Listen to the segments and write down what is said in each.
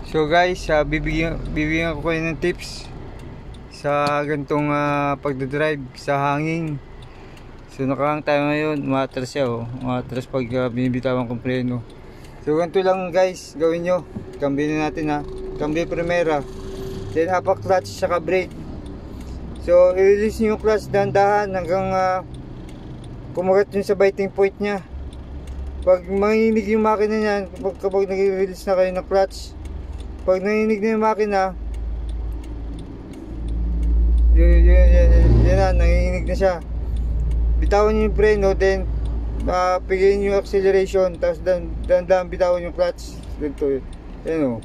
So guys, bibigyan ko kayo ng tips sa gantong pagdadrive sa hangin. So nakahang tayo ngayon, umatras siya umatras pag binibitawan kong preno. So ganito lang guys, gawin nyo. Cambio natin cambio primera, then upper clutch saka brake. So i-release nyo yung clutch dahan-dahan hanggang kumagat yun sa biting point nya. Pag manginig yung makina nyan, kapag nag-release na kayo ng clutch, pag nanginig na yung makina, yan na, nanginig na siya. Bitawan nyo yung preno, then pigayin nyo yung acceleration, tapos dahan-dahan bitawan yung clutch. Ganito, yan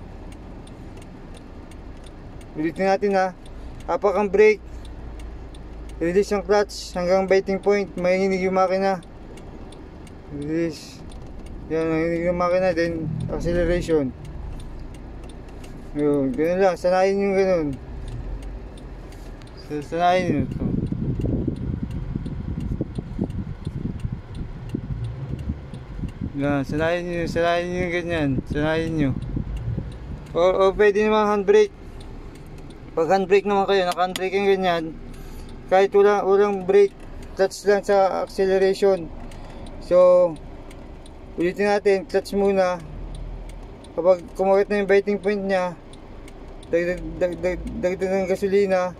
ulitin natin hapak ang brake, release ang clutch hanggang biting point, manginig yung makina. Release, yan, nanginig yung makina, then acceleration. Yun, ganun lang, sanayin nyo ganun. Sanayin nyo ito. Yan, sanayin nyo ganyan. Sanayin nyo. O pwede naman handbrake. Pag handbrake naman kayo, naka-handbrake yung ganyan, kahit walang brake, clutch lang sa acceleration. So ulitin natin, clutch muna. Kapag kumagat na yung biting point nya, dagdag ng gasolina.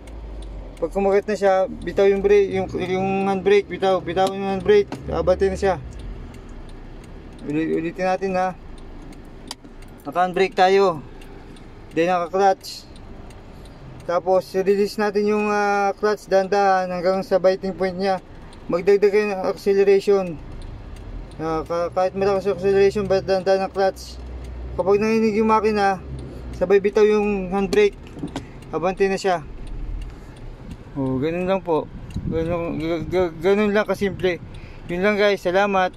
Pag kumagat na siya, bitaw yung brake, yung handbrake, bitaw yung handbrake, abante na siya. Ulitin natin naka-handbrake tayo, then naka-clutch, tapos release natin yung clutch dahan-dahan hanggang sa biting point nya. Magdagdag kayo ng acceleration, kahit malakas yung acceleration, but dahan-dahan ng clutch. Kapag nanginig yung makina, sabay bitaw yung handbrake, abante na siya. Ganun lang po. Ganun lang kasimple. Yun lang guys, salamat.